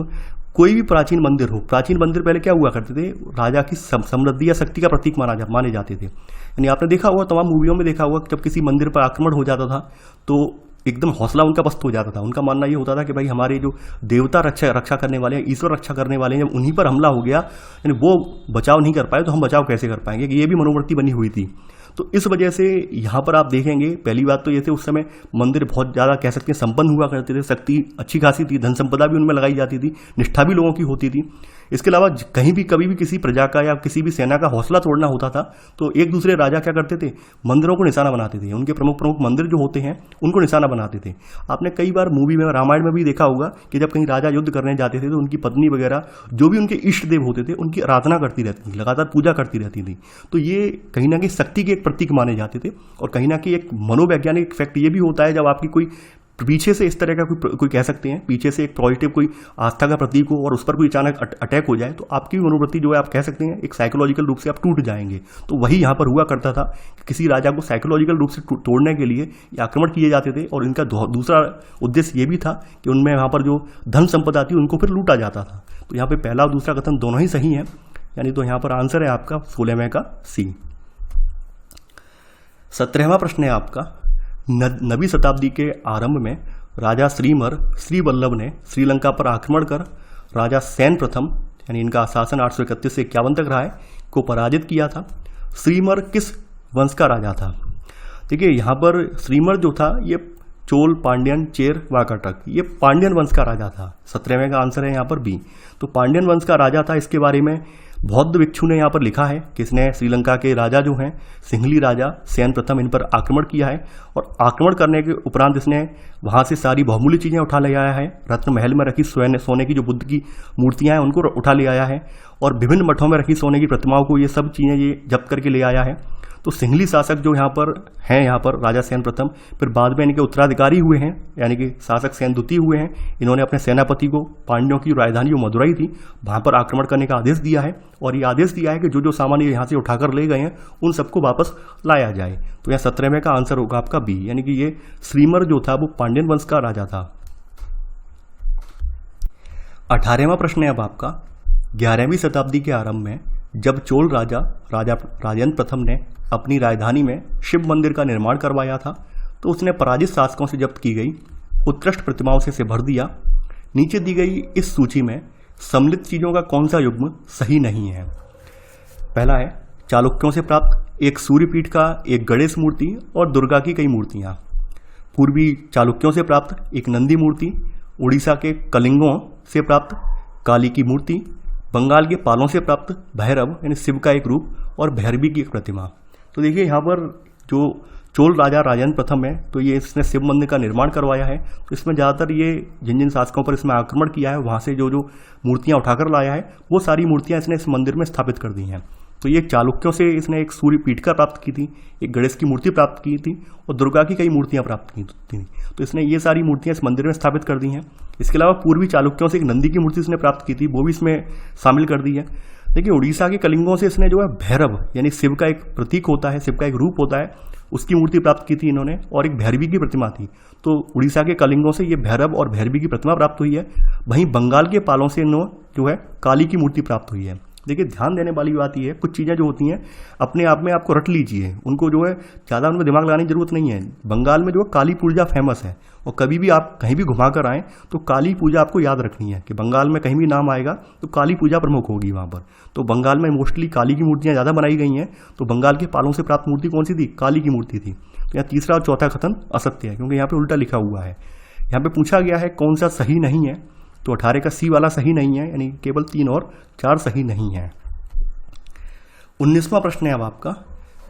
A: कोई भी प्राचीन मंदिर हो, प्राचीन मंदिर पहले क्या हुआ करते थे, राजा की समृद्धि या शक्ति का प्रतीक माने जाते थे। यानी आपने देखा हुआ, तमाम मूवियों में देखा हुआ कि जब किसी मंदिर पर आक्रमण हो जाता था तो एकदम हौसला उनका पस्त हो जाता था। उनका मानना ये होता था कि भाई हमारे जो देवता रक्षा करने वाले हैं, ईश्वर रक्षा करने वाले हैं, जब उन्हीं पर हमला हो गया, यानी वो बचाव नहीं कर पाए तो हम बचाव कैसे कर पाएंगे, कि ये भी मनोवृत्ति बनी हुई थी। तो इस वजह से यहाँ पर आप देखेंगे, पहली बात तो ये थे उस समय मंदिर बहुत ज़्यादा कह सकते हैं संपन्न हुआ करते थे, शक्ति अच्छी खासी थी, धन संपदा भी उनमें लगाई जाती थी, निष्ठा भी लोगों की होती थी। इसके अलावा कहीं भी कभी भी किसी प्रजा का या किसी भी सेना का हौसला तोड़ना होता था तो एक दूसरे राजा क्या करते थे, मंदिरों को निशाना बनाते थे। उनके प्रमुख प्रमुख मंदिर जो होते हैं उनको निशाना बनाते थे। आपने कई बार मूवी में, रामायण में भी देखा होगा कि जब कहीं राजा युद्ध करने जाते थे तो उनकी पत्नी वगैरह जो भी उनके इष्ट देव होते थे उनकी आराधना करती रहती थी, लगातार पूजा करती रहती थी। तो ये कहीं ना कहीं शक्ति के एक प्रतीक माने जाते थे। और कहीं ना कहीं एक मनोवैज्ञानिक फैक्ट ये भी होता है, जब आपकी कोई पीछे से इस तरह का कोई कह सकते हैं, पीछे से एक पॉजिटिव कोई आस्था का प्रतीक हो और उस पर कोई अचानक अटैक हो जाए तो आपकी मनोवृत्ति जो है, आप कह सकते हैं एक साइकोलॉजिकल रूप से आप टूट जाएंगे। तो वही यहाँ पर हुआ करता था कि किसी राजा को साइकोलॉजिकल रूप से तोड़ने के लिए आक्रमण किए जाते थे। और इनका दूसरा उद्देश्य ये भी था कि उनमें यहाँ पर जो धन संपदा थी उनको फिर लूटा जाता था। तो यहाँ पर पहला और दूसरा कथन दोनों ही सही है, यानी तो यहाँ पर आंसर है आपका 16वें का सी। 17वां प्रश्न है आपका, नवीं शताब्दी के आरंभ में राजा श्रीमर श्रीवल्लभ ने श्रीलंका पर आक्रमण कर राजा सेन प्रथम, यानी इनका शासन 831 से 51 तक रहा है, को पराजित किया था। श्रीमर किस वंश का राजा था? देखिए यहाँ पर श्रीमर जो था ये चोल, पांड्यन, चेर, वाकाटक, ये पांड्यन वंश का राजा था। 17वें का आंसर है यहाँ पर बी। तो पांड्यन वंश का राजा था। इसके बारे में बौद्ध भिक्षु ने यहाँ पर लिखा है कि इसने श्रीलंका के राजा जो हैं सिंहली राजा सेन प्रथम, इन पर आक्रमण किया है और आक्रमण करने के उपरांत इसने वहाँ से सारी बहुमूल्य चीज़ें उठा ले आया है। रत्न महल में रखी सोने की जो बुद्ध की मूर्तियाँ हैं उनको उठा ले आया है और विभिन्न मठों में रखी सोने की प्रतिमाओं को, ये सब चीज़ें ये जब्त करके ले आया है। तो सिंहली शासक जो यहाँ पर हैं, यहाँ पर राजा सेन प्रथम, फिर बाद में इनके उत्तराधिकारी हुए हैं, यानी कि शासक सेन द्वितीय हुए हैं। इन्होंने अपने सेनापति को पांड्यों की राजधानी जो मदुरई थी वहाँ पर आक्रमण करने का आदेश दिया है और ये आदेश दिया है कि जो जो सामान ये यहाँ से उठाकर ले गए हैं उन सबको वापस लाया जाए। तो यहाँ 17वें का आंसर होगा आपका बी, यानी कि ये श्रीमर जो था वो पांड्यन वंश का राजा था। 18वां प्रश्न है अब आपका। 11वीं शताब्दी के आरंभ में जब चोल राजा राजेंद्र प्रथम ने अपनी राजधानी में शिव मंदिर का निर्माण करवाया था तो उसने पराजित शासकों से जब्त की गई उत्कृष्ट प्रतिमाओं से इसे भर दिया। नीचे दी गई इस सूची में सम्मिलित चीज़ों का कौन सा युग्म सही नहीं है? पहला है चालुक्यों से प्राप्त एक सूर्यपीठ का एक गणेश मूर्ति और दुर्गा की कई मूर्तियाँ, पूर्वी चालुक्यों से प्राप्त एक नंदी मूर्ति, उड़ीसा के कलिंगों से प्राप्त काली की मूर्ति, बंगाल के पालों से प्राप्त भैरव यानी शिव का एक रूप और भैरवी की एक प्रतिमा। तो देखिए यहाँ पर जो चोल राजा राजेंद्र प्रथम है तो ये इसने शिव मंदिर का निर्माण करवाया है। तो इसमें ज़्यादातर ये जिन जिन शासकों पर इसमें आक्रमण किया है वहाँ से जो जो मूर्तियाँ उठाकर लाया है वो सारी मूर्तियाँ इसने इस मंदिर में स्थापित कर दी हैं। तो ये चालुक्यों से इसने एक सूर्य पीठ का प्राप्त की थी, एक गणेश की मूर्ति प्राप्त की थी और दुर्गा की कई मूर्तियाँ प्राप्त की थी। तो इसने ये सारी मूर्तियाँ इस मंदिर में स्थापित कर दी हैं। इसके अलावा पूर्वी चालुक्यों से एक नंदी की मूर्ति इसने प्राप्त की थी, वो भी इसमें शामिल कर दी है। देखिए उड़ीसा के कलिंगों से इसने जो है भैरव यानी शिव का एक प्रतीक होता है, शिव का एक रूप होता है, उसकी मूर्ति प्राप्त की थी इन्होंने और एक भैरवी की प्रतिमा थी। तो उड़ीसा के कलिंगों से ये भैरव और भैरवी की प्रतिमा प्राप्त हुई है। वहीं बंगाल के पालों से इन्हों जो है काली की मूर्ति प्राप्त हुई है। देखिए ध्यान देने वाली बात यह है, कुछ चीज़ें जो होती हैं अपने आप में आपको रट लीजिए, उनको जो है ज़्यादा उनको दिमाग लगाने की जरूरत नहीं है। बंगाल में जो है काली पूजा फेमस है और कभी भी आप कहीं भी घुमा कर आएँ तो काली पूजा आपको याद रखनी है कि बंगाल में कहीं भी नाम आएगा तो काली पूजा प्रमुख होगी वहाँ पर। तो बंगाल में मोस्टली काली की मूर्तियाँ ज़्यादा बनाई गई हैं। तो बंगाल के पालों से प्राप्त मूर्ति कौन सी थी? काली की मूर्ति थी। तो यहाँ तीसरा और चौथा कथन असत्य है क्योंकि यहाँ पर उल्टा लिखा हुआ है। यहाँ पर पूछा गया है कौन सा सही नहीं है, तो 18 का सी वाला सही नहीं है, यानी केवल 3 और 4 सही नहीं है। 19वां प्रश्न है अब आपका।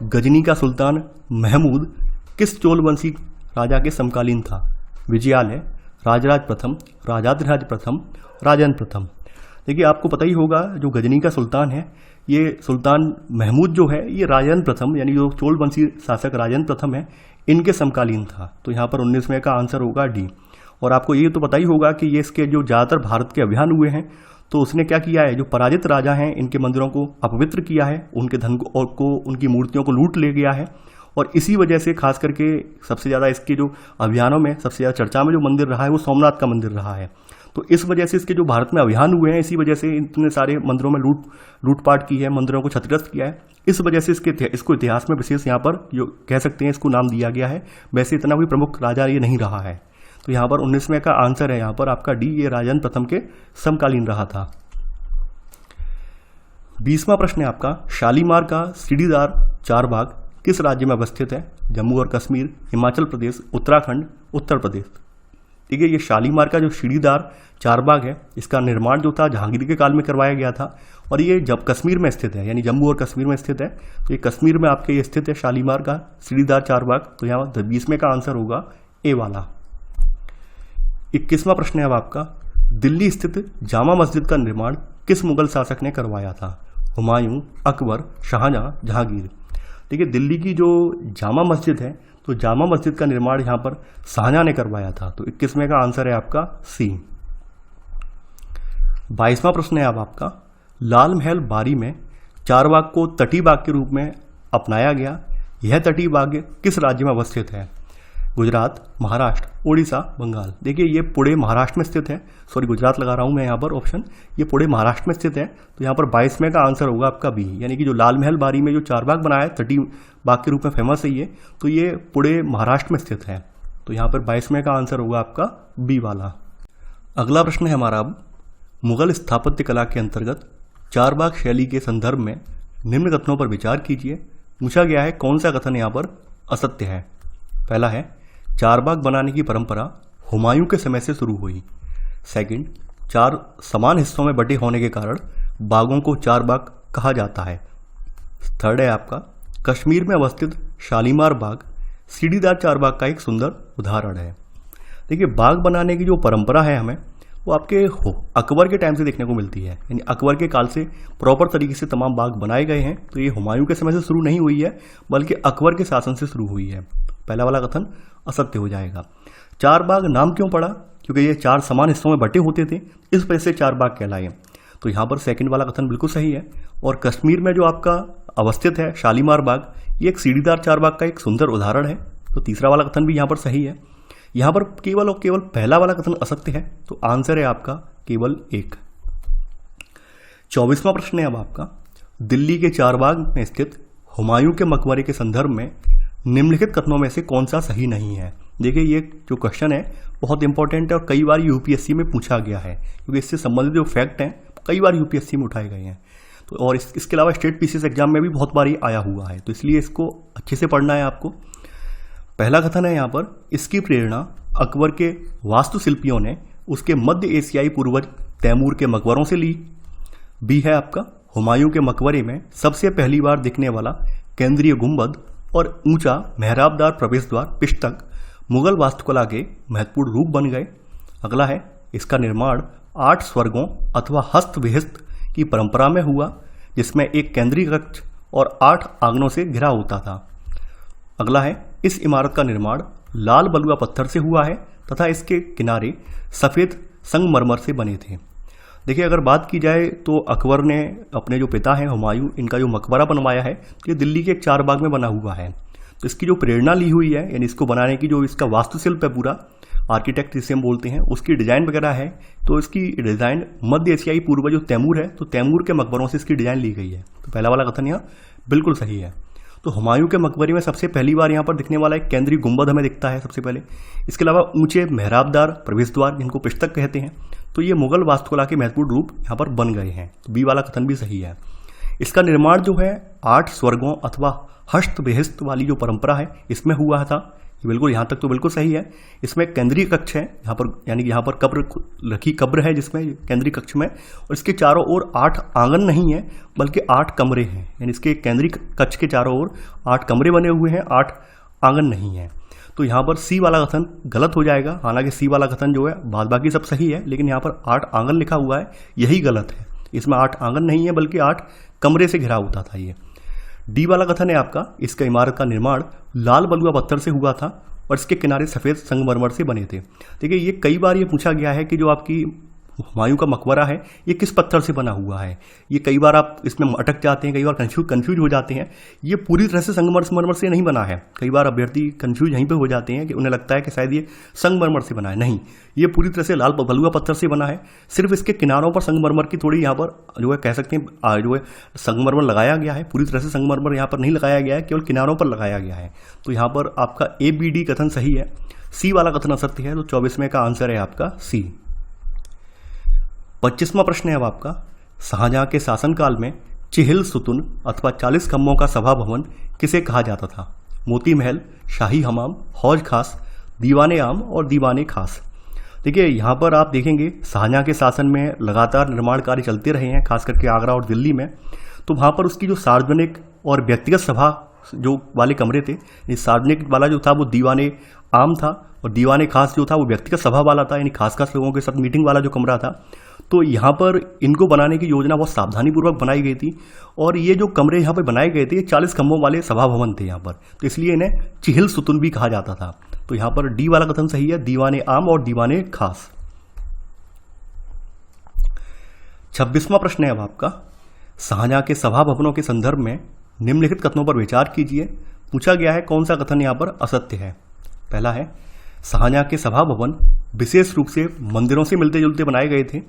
A: गजनी का सुल्तान महमूद किस चोल वंशी राजा के समकालीन था? विजयालय, राजराज प्रथम, राजाधिराज प्रथम, राजेंद्र प्रथम। देखिए आपको पता ही होगा जो गजनी का सुल्तान है ये सुल्तान महमूद जो है ये राजेंद्र प्रथम यानी जो चोल वंशी शासक राजेंद्र प्रथम है इनके समकालीन था। तो यहाँ पर 19वें का आंसर होगा डी। और आपको ये तो पता ही होगा कि ये इसके जो ज़्यादातर भारत के अभियान हुए हैं तो उसने क्या किया है, जो पराजित राजा हैं इनके मंदिरों को अपवित्र किया है, उनके धन को उनकी मूर्तियों को लूट ले गया है। और इसी वजह से खास करके सबसे ज़्यादा इसके जो अभियानों में सबसे ज़्यादा चर्चा में जो मंदिर रहा है वो सोमनाथ का मंदिर रहा है। तो इस वजह से इसके जो भारत में अभियान हुए हैं इसी वजह से इतने सारे मंदिरों में लूटपाट की है, मंदिरों को क्षतिग्रस्त किया है। इस वजह से इसको इतिहास में विशेष यहाँ पर जो कह सकते हैं इसको नाम दिया गया है। वैसे इतना कोई प्रमुख राजा ये नहीं रहा है। तो यहाँ पर 19वें का आंसर है यहाँ पर आपका डी, ये राजेंद्र प्रथम के समकालीन रहा था। 20वां प्रश्न है आपका। शालीमार का सीढ़ीदार चारबाग किस राज्य में अवस्थित है? जम्मू और कश्मीर, हिमाचल प्रदेश, उत्तराखंड, उत्तर प्रदेश। ठीक है, ये शालीमार का जो सीढ़ीदार चारबाग है इसका निर्माण जो था जहांगीर के काल में करवाया गया था और ये जब कश्मीर में स्थित है यानी जम्मू और कश्मीर में स्थित है। तो ये कश्मीर में आपके ये स्थित है शालीमार का सीढ़ीदार चारबाग। तो यहाँ 20वें का आंसर होगा ए वाला। 21वां प्रश्न है अब आपका। दिल्ली स्थित जामा मस्जिद का निर्माण किस मुगल शासक ने करवाया था? हुमायूं, अकबर, शाहजहां, जहांगीर। देखिए दिल्ली की जो जामा मस्जिद है तो जामा मस्जिद का निर्माण यहाँ पर शाहजहां ने करवाया था। तो 21वें का आंसर है आपका सी। 22वां प्रश्न है अब आपका। लाल महल बारी में चारबाग को तटीय बाग के रूप में अपनाया गया। यह तटीय बाग किस राज्य में अवस्थित है? गुजरात, महाराष्ट्र, उड़ीसा, बंगाल। देखिए ये पुणे महाराष्ट्र में स्थित है, सॉरी गुजरात लगा रहा हूँ मैं यहाँ पर ऑप्शन, ये पुणे महाराष्ट्र में स्थित है। तो यहाँ पर 22वें का आंसर होगा आपका बी, यानी कि जो लाल महल बारी में जो चारबाग बनाया है 30 बाग के रूप में फेमस है ये, तो ये पुणे महाराष्ट्र में स्थित है। तो यहाँ पर 22वें का आंसर होगा आपका बी वाला। अगला प्रश्न है हमारा अब, मुगल स्थापत्य कला के अंतर्गत चारबाग शैली के संदर्भ में निम्न कथनों पर विचार कीजिए। पूछा गया है कौन सा कथन यहाँ पर असत्य है। पहला है चारबाग बनाने की परंपरा हुमायूं के समय से शुरू हुई। सेकंड, 4 समान हिस्सों में बटे होने के कारण बागों को चारबाग कहा जाता है। थर्ड है आपका, कश्मीर में अवस्थित शालीमार बाग सीढ़ीदार चारबाग का एक सुंदर उदाहरण है। देखिए बाग बनाने की जो परंपरा है हमें वो आपके अकबर के टाइम से देखने को मिलती है, यानी अकबर के काल से प्रॉपर तरीके से तमाम बाग बनाए गए हैं। तो ये हुमायूं के समय से शुरू नहीं हुई है बल्कि अकबर के शासन से शुरू हुई है। पहला वाला कथन असत्य हो जाएगा। चारबाग नाम क्यों पड़ा? क्योंकि ये 4 समान हिस्सों में बटे होते थे, इस वजह से चारबाग कहलाए। तो यहाँ पर सेकंड वाला कथन बिल्कुल सही है। और कश्मीर में जो आपका अवस्थित है शालीमार बाग, ये एक सीढ़ीदार चारबाग का एक सुंदर उदाहरण है। तो तीसरा वाला कथन भी यहाँ पर सही है। यहाँ पर केवल और केवल पहला वाला कथन असत्य है। तो आंसर है आपका केवल 1। 24वां प्रश्न है अब आपका, दिल्ली के चारबाग में स्थित हुमायूं के मकबरे के संदर्भ में निम्नलिखित कथनों में से कौन सा सही नहीं है। देखिए ये जो क्वेश्चन है बहुत इंपॉर्टेंट है और कई बार यूपीएससी में पूछा गया है, क्योंकि इससे संबंधित जो फैक्ट हैं कई बार यूपीएससी में उठाए गए हैं। तो और इसके अलावा स्टेट पीसीएस एग्जाम में भी बहुत बार आया हुआ है, तो इसलिए इसको अच्छे से पढ़ना है आपको। पहला कथन है यहाँ पर, इसकी प्रेरणा अकबर के वास्तुशिल्पियों ने उसके मध्य एशियाई पूर्वज तैमूर के मकबरों से ली। बी है आपका, हुमायूं के मकबरे में सबसे पहली बार दिखने वाला केंद्रीय गुंबद और ऊंचा मेहराबदार प्रवेश द्वार पिष्टक मुगल वास्तुकला के महत्वपूर्ण रूप बन गए। अगला है, इसका निर्माण 8 स्वर्गों अथवा हस्त विहस्त की परंपरा में हुआ, जिसमें एक केंद्रीय कक्ष और 8 आंगनों से घिरा होता था। अगला है, इस इमारत का निर्माण लाल बलुआ पत्थर से हुआ है तथा इसके किनारे सफ़ेद संगमरमर से बने थे। देखिए अगर बात की जाए तो अकबर ने अपने जो पिता हैं हुमायूं, इनका जो मकबरा बनवाया है ये दिल्ली के एक चारबाग में बना हुआ है। तो इसकी जो प्रेरणा ली हुई है, यानी इसको बनाने की जो इसका वास्तुशिल्प है पूरा, आर्किटेक्ट जिसे हम बोलते हैं, उसकी डिज़ाइन वगैरह है, तो इसकी डिज़ाइन मध्य एशियाई पूर्वज जो तैमूर है, तो तैमूर के मकबरों से इसकी डिज़ाइन ली गई है। तो पहला वाला कथन यहाँ बिल्कुल सही है। तो हुमायूं के मकबरे में सबसे पहली बार यहाँ पर दिखने वाला एक केंद्रीय गुंबद हमें दिखता है सबसे पहले। इसके अलावा ऊंचे मेहराबदार प्रवेश द्वार जिनको पिष्टक कहते हैं, तो ये मुगल वास्तुकला के महत्वपूर्ण रूप यहाँ पर बन गए हैं। तो बी वाला कथन भी सही है। इसका निर्माण जो है 8 स्वर्गों अथवा हस्त बेहस्त वाली जो परंपरा है इसमें हुआ था। ये बिल्कुल यहाँ तक तो बिल्कुल सही है। इसमें केंद्रीय कक्ष है यहाँ पर, यानी कि यहाँ पर कब्र है जिसमें केंद्रीय कक्ष में, और इसके चारों ओर 8 आंगन नहीं है बल्कि 8 कमरे हैं, यानी इसके केंद्रीय कक्ष के चारों ओर 8 कमरे बने हुए हैं, 8 आंगन नहीं है। तो यहाँ पर सी वाला कथन गलत हो जाएगा। हालांकि सी वाला कथन जो है बाद बाकी सब सही है, लेकिन यहाँ पर 8 आंगन लिखा हुआ है, यही गलत है। इसमें 8 आंगन नहीं है बल्कि 8 कमरे से घिरा होता था ये। डी वाला कथन है आपका, इसका इमारत का निर्माण लाल बलुआ पत्थर से हुआ था और इसके किनारे सफ़ेद संगमरमर से बने थे। देखिए ये कई बार ये पूछा गया है कि जो आपकी हुमायूं का मकबरा है ये किस पत्थर से बना हुआ है। ये कई बार आप इसमें अटक जाते हैं, कई बार कंफ्यूज हो जाते हैं। ये पूरी तरह से संगमरमर से नहीं बना है। कई बार अभ्यर्थी कंफ्यूज यहीं पे हो जाते हैं कि उन्हें लगता है कि शायद ये संगमरमर से बना है। नहीं, ये पूरी तरह से लाल बलुआ पत्थर से बना है। सिर्फ इसके किनारों पर संगमरमर की थोड़ी यहाँ पर जो है कह सकते हैं जो है संगमरमर लगाया गया है। पूरी तरह से संगमरमर यहाँ पर नहीं लगाया गया है, केवल किनारों पर लगाया गया है। तो यहाँ पर आपका ABD कथन सही है। सी वाला कथन असत्य है। तो 24वें का आंसर है आपका सी। 25वां प्रश्न है अब आपका, शाहजहां के शासनकाल में चिहिल सुतुन अथवा 40 खम्भों का सभा भवन किसे कहा जाता था? मोती महल, शाही हमाम, हौज खास, दीवाने आम और दीवाने खास। देखिए यहाँ पर आप देखेंगे शाहजहां के शासन में लगातार निर्माण कार्य चलते रहे हैं, खास करके आगरा और दिल्ली में। तो वहाँ पर उसकी जो सार्वजनिक और व्यक्तिगत सभा जो वाले कमरे थे, सार्वजनिक वाला जो था वो दीवाने आम था और दीवाने खास जो था वो व्यक्तिगत सभा वाला था, यानी खास लोगों के साथ मीटिंग वाला जो कमरा था। तो यहाँ पर इनको बनाने की योजना बहुत सावधानीपूर्वक बनाई गई थी और ये जो कमरे यहाँ पर बनाए गए थे ये 40 खम्भों वाले सभा भवन थे यहाँ पर, तो इसलिए इन्हें चिहिल सुतुन भी कहा जाता था। तो यहाँ पर डी वाला कथन सही है, दीवाने आम और दीवाने खास। 26वां प्रश्न है अब आपका, शाहजहां के सभा भवनों के संदर्भ में निम्नलिखित कथनों पर विचार कीजिए। पूछा गया है कौन सा कथन यहाँ पर असत्य है। पहला है, शाहजहाँ के सभा भवन विशेष रूप से मंदिरों से मिलते जुलते बनाए गए थे।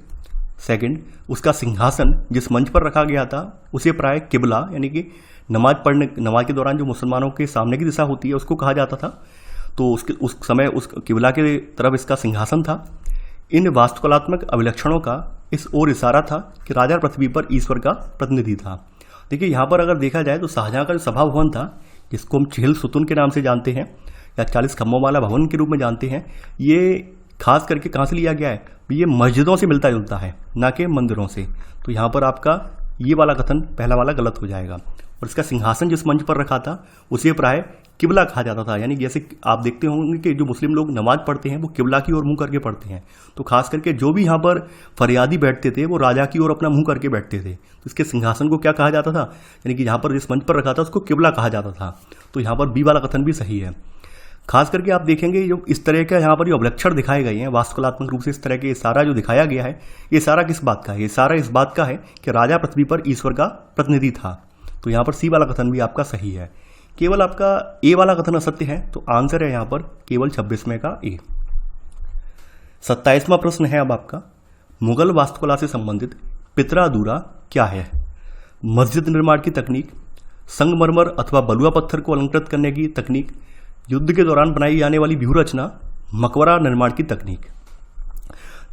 A: सेकंड, उसका सिंहासन जिस मंच पर रखा गया था उसे प्राय किबला यानी कि नमाज के दौरान जो मुसलमानों के सामने की दिशा होती है उसको कहा जाता था, तो उस समय उस किबला के तरफ इसका सिंहासन था। इन वास्तुकलात्मक अभिलक्षणों का इस ओर इशारा था कि राजा पृथ्वी पर ईश्वर का प्रतिनिधि था। देखिए यहाँ पर अगर देखा जाए तो शाहजहाँ का जो सभा भवन था, जिसको हम चहल सुतून के नाम से जानते हैं या 40 खम्भों वाला भवन के रूप में जानते हैं, ये खास करके कहाँ से लिया गया है, ये मस्जिदों से मिलता जुलता है, ना कि मंदिरों से। तो यहाँ पर आपका ये वाला कथन पहला वाला गलत हो जाएगा। और इसका सिंहासन जिस मंच पर रखा था उसे प्राय किबला कहा जाता था, यानी जैसे आप देखते होंगे कि जो मुस्लिम लोग नमाज पढ़ते हैं वो किबला की ओर मुंह करके पढ़ते हैं, तो खास करके जो भी यहाँ पर फरियादी बैठते थे वो राजा की ओर अपना मुंह करके बैठते थे। तो इसके सिंहासन को क्या कहा जाता था, यानी कि यहाँ पर जिस मंच पर रखा था उसको किबला कहा जाता था। तो यहाँ पर बी वाला कथन भी सही है। खास करके आप देखेंगे जो इस तरह का यहाँ पर जो अभिलक्षण दिखाए गए हैं वास्तुकलात्मक रूप से, इस तरह के सारा जो दिखाया गया है, ये सारा किस बात का है, ये सारा इस बात का है कि राजा पृथ्वी पर ईश्वर का प्रतिनिधि था। तो यहाँ पर सी वाला कथन भी आपका सही है। केवल आपका ए वाला कथन असत्य है, तो आंसर है यहाँ पर केवल 26वें का ए। 27वां प्रश्न है अब आपका, मुगल वास्तुकला से संबंधित पितरादूरा क्या है? मस्जिद निर्माण की तकनीक, संगमरमर अथवा बलुआ पत्थर को अलंकृत करने की तकनीक, युद्ध के दौरान बनाई जाने वाली व्यूह रचना, मकबरा निर्माण की तकनीक।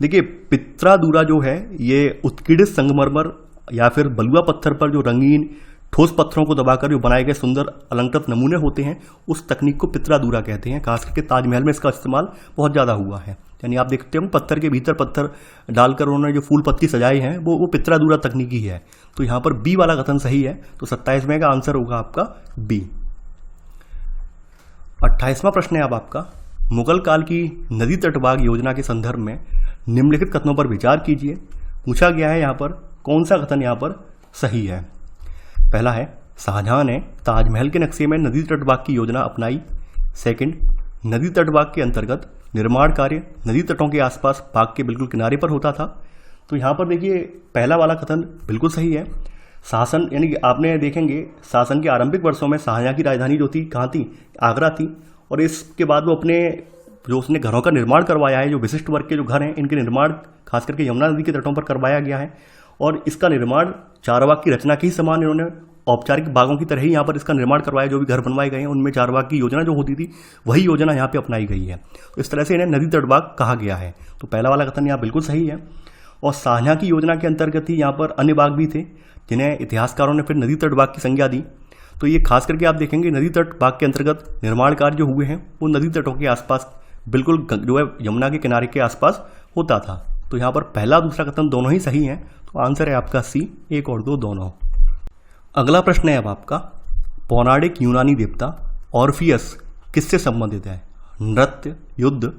A: देखिए पितरादूरा जो है ये उत्कीर्णित संगमरमर या फिर बलुआ पत्थर पर जो रंगीन ठोस पत्थरों को दबाकर जो बनाए गए सुंदर अलंकृत नमूने होते हैं उस तकनीक को पितरादूरा कहते हैं। खास करके ताजमहल में इसका इस्तेमाल बहुत ज़्यादा हुआ है, यानी आप देखते हो पत्थर के भीतर पत्थर डालकर उन्होंने जो फूल पत्ती सजाए हैं वो पितरादूरा तकनीकी है। तो यहाँ पर बी वाला कथन सही है, तो 27वें का आंसर होगा आपका बी। 28वां प्रश्न है अब आपका, मुगल काल की नदी तटबाग योजना के संदर्भ में निम्नलिखित कथनों पर विचार कीजिए। पूछा गया है यहाँ पर कौन सा कथन यहाँ पर सही है। पहला है, शाहजहां ने ताजमहल के नक्शे में नदी तटबाग की योजना अपनाई। सेकंड, नदी तटबाग के अंतर्गत निर्माण कार्य नदी तटों के आसपास बाग के बिल्कुल किनारे पर होता था। तो यहाँ पर देखिए पहला वाला कथन बिल्कुल सही है। शासन यानी कि आपने देखेंगे शासन के आरंभिक वर्षों में शाहजहां की राजधानी जो थी कहाँ थी, आगरा थी, और इसके बाद वो अपने जो उसने घरों का निर्माण करवाया है, जो विशिष्ट वर्ग के जो घर हैं इनके निर्माण खास करके यमुना नदी के तटों पर करवाया गया है। और इसका निर्माण चारबाग की रचना के ही समान इन्होंने औपचारिक बागों की तरह ही यहाँ पर इसका निर्माण करवाया। जो भी घर बनवाए गए हैं उनमें चारबाग की योजना जो होती थी वही योजना यहाँ पे अपनाई गई है। तो इस तरह से इन्हें नदी तटबाग कहा गया है। तो पहला वाला कथन यहाँ बिल्कुल सही है। और शाहजहां की योजना के अंतर्गत ही यहाँ पर अन्य बाग भी थे जिन्हें इतिहासकारों ने फिर नदी तटबाग की संज्ञा दी। तो ये खास करके आप देखेंगे नदी तट बाग के अंतर्गत निर्माण कार्य जो हुए हैं वो नदी तटों के आसपास बिल्कुल जो है यमुना के किनारे के आसपास होता था। तो यहाँ पर पहला दूसरा कथन दोनों ही सही हैं। तो आंसर है आपका सी, 1 और 2 दोनों। अगला प्रश्न है अब आपका, पौराणिक यूनानी देवता ऑर्फियस किससे संबंधित है? नृत्य, युद्ध,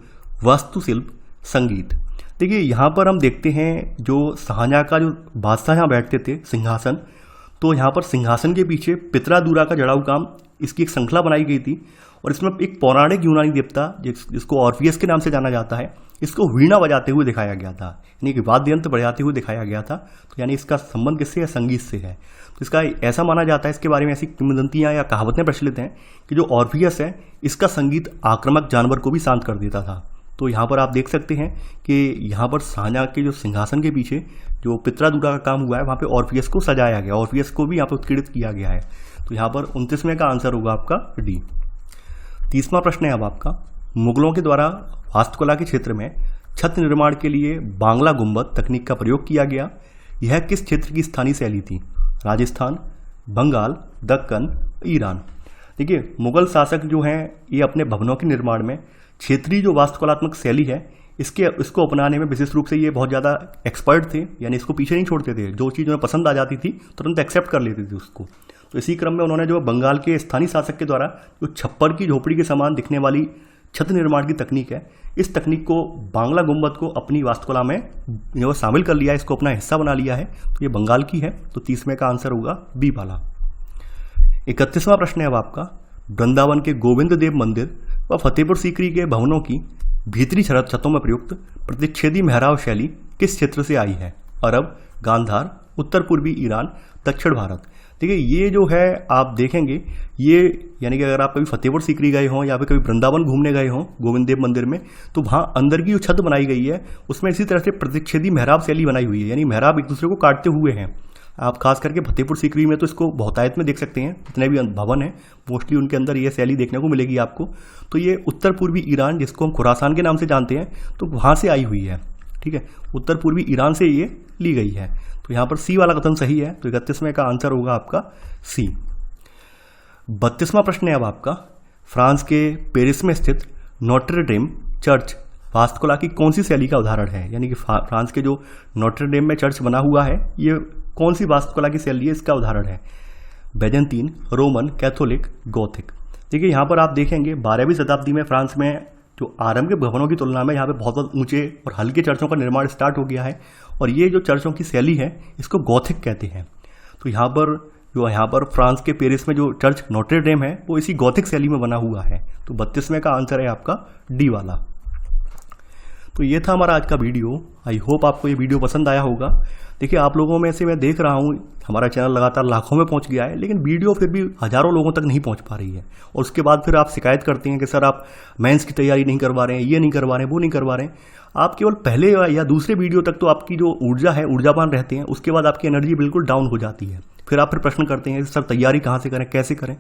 A: वास्तुशिल्प, संगीत। देखिए यहाँ पर हम देखते हैं जो शाहजहां का जो बादशाह यहाँ बैठते थे सिंहासन, तो यहाँ पर सिंहासन के पीछे पितरादूरा का जड़ाऊ काम इसकी एक श्रृंखला बनाई गई थी। और इसमें एक पौराणिक यूनानी देवता जिसको ऑर्फियस के नाम से जाना जाता है, इसको वीणा बजाते हुए दिखाया गया था, यानी कि वाद्य यंत्र बजाते हुए दिखाया गया था। तो यानी इसका संबंध किससे है? संगीत से है। तो इसका ऐसा माना जाता है, इसके बारे में ऐसी किंवदंतियां या कहावतें प्रचलित हैं कि जो ऑर्फियस है इसका संगीत आक्रामक जानवर को भी शांत कर देता था। तो यहाँ पर आप देख सकते हैं कि यहाँ पर शाहजहां के जो सिंहासन के पीछे जो पितरादूरा का काम हुआ है वहाँ पे ऑर्फियस को सजाया गया, ऑर्फियस को भी यहाँ पर उत्कीर्णित किया गया है। तो यहाँ पर 29वें का आंसर होगा आपका डी। 30वां प्रश्न है अब आपका, मुगलों के द्वारा वास्तुकला के क्षेत्र में छत निर्माण के लिए बांग्ला गुंबद तकनीक का प्रयोग किया गया। यह किस क्षेत्र की स्थानीय शैली थी? राजस्थान, बंगाल, दक्कन, ईरान। देखिए मुगल शासक जो हैं ये अपने भवनों के निर्माण में क्षेत्रीय जो वास्तुकलात्मक शैली है इसको अपनाने में विशेष रूप से ये बहुत ज़्यादा एक्सपर्ट थे, यानी इसको पीछे नहीं छोड़ते थे। जो चीज़ उन्हें पसंद आ जाती थी तुरंत एक्सेप्ट कर लेते थे उसको। तो इसी क्रम में उन्होंने जो बंगाल के स्थानीय शासक के द्वारा जो छप्पर की झोपड़ी के समान दिखने वाली छत निर्माण की तकनीक है, इस तकनीक को बांग्ला गुंबद को अपनी वास्तुकला में जो शामिल कर लिया है, इसको अपना हिस्सा बना लिया है। तो ये बंगाल की है। तो 30वें का आंसर होगा बी वाला। 31वां प्रश्न है अब आपका, वृंदावन के गोविंद देव मंदिर व फतेहपुर सीकरी के भवनों की भीतरी छतों में प्रयुक्त प्रतिच्छेदी मेहराब शैली किस क्षेत्र से आई है? अरब, गांधार, उत्तर पूर्वी ईरान, दक्षिण भारत। देखिए ये जो है आप देखेंगे, ये यानी कि अगर आप कभी फतेहपुर सीकरी गए हों या फिर कभी वृंदावन घूमने गए हों गोविंद देव मंदिर में, तो वहाँ अंदर की जो छत बनाई गई है उसमें इसी तरह से प्रतिच्छेदी मेहराब शैली बनाई हुई है, यानी मेहराब एक दूसरे को काटते हुए हैं। आप खास करके फतेहपुर सीकरी में तो इसको बहुतायत में देख सकते हैं, जितने भी भवन हैं मोस्टली उनके अंदर ये शैली देखने को मिलेगी आपको। तो ये उत्तर पूर्वी ईरान, जिसको हम खुरासान के नाम से जानते हैं, तो वहाँ से आई हुई है। ठीक है, उत्तर पूर्वी ईरान से ये ली गई है। तो यहाँ पर सी वाला कथन सही है, तो 31वें का आंसर होगा आपका सी। 32वां प्रश्न है अब आपका, फ्रांस के पेरिस में स्थित नोट्रे डेम चर्च वास्तुकला की कौन सी शैली का उदाहरण है? यानी कि फ्रांस के जो नोट्रे डेम में चर्च बना हुआ है, ये कौन सी वास्तुकला की शैली है, इसका उदाहरण है? बैजेंटीन, रोमन, कैथोलिक, गोथिक। देखिए यहाँ पर आप देखेंगे 12वीं शताब्दी में फ्रांस में जो आरंभ के भवनों की तुलना में यहाँ पे बहुत ऊंचे और हल्के चर्चों का निर्माण स्टार्ट हो गया है, और ये जो चर्चों की शैली है इसको गॉथिक कहते हैं। तो यहाँ पर फ्रांस के पेरिस में जो चर्च नोट्रे डेम है वो इसी गॉथिक शैली में बना हुआ है। तो 32वें का आंसर है आपका डी वाला। तो ये था हमारा आज का वीडियो। आई होप आपको ये वीडियो पसंद आया होगा। देखिए आप लोगों में से मैं देख रहा हूँ हमारा चैनल लगातार लाखों में पहुँच गया है, लेकिन वीडियो फिर भी हज़ारों लोगों तक नहीं पहुँच पा रही है। और उसके बाद फिर आप शिकायत करते हैं कि सर आप मेंस की तैयारी नहीं करवा रहे हैं, ये नहीं करवा रहे हैं, वो नहीं करवा रहे हैं। आप केवल पहले या दूसरे वीडियो तक तो आपकी जो ऊर्जा है, ऊर्जावान रहते हैं, उसके बाद आपकी एनर्जी बिल्कुल डाउन हो जाती है। फिर आप प्रश्न करते हैं सर तैयारी कहाँ से करें, कैसे करें।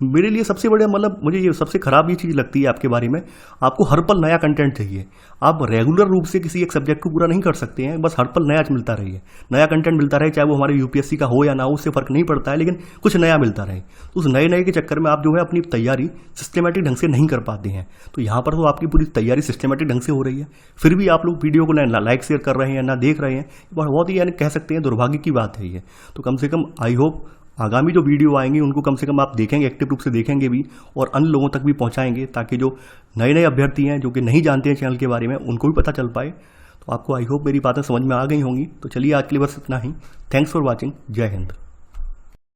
A: मेरे लिए सबसे बड़े मुझे ये सबसे खराब ये चीज़ लगती है आपके बारे में, आपको हर पल नया कंटेंट चाहिए। आप रेगुलर रूप से किसी एक सब्जेक्ट को पूरा नहीं कर सकते हैं, बस हर पल नया मिलता रहे, नया कंटेंट मिलता रहे, चाहे वो हमारे यूपीएससी का हो या ना हो, उससे फर्क नहीं पड़ता है, लेकिन कुछ नया मिलता रहे। तो उस नए के चक्कर में आप जो है अपनी तैयारी सिस्टमेटिक ढंग से नहीं कर पाते हैं। तो यहाँ पर तो आपकी पूरी तैयारी सिस्टमेटिक ढंग से हो रही है, फिर भी आप लोग वीडियो को ना लाइक शेयर कर रहे हैं, ना देख रहे हैं। बहुत ही यानी कह सकते हैं दुर्भाग्य की बात है ये। तो कम से कम आई होप आगामी जो वीडियो आएंगे उनको कम से कम आप देखेंगे, एक्टिव रूप से देखेंगे भी, और अन्य लोगों तक भी पहुंचाएंगे, ताकि जो नए अभ्यर्थी हैं जो कि नहीं जानते हैं चैनल के बारे में, उनको भी पता चल पाए। तो आपको आई होप मेरी बातें समझ में आ गई होंगी। तो चलिए आज के लिए बस इतना ही। Thanks for watching. जय हिंद।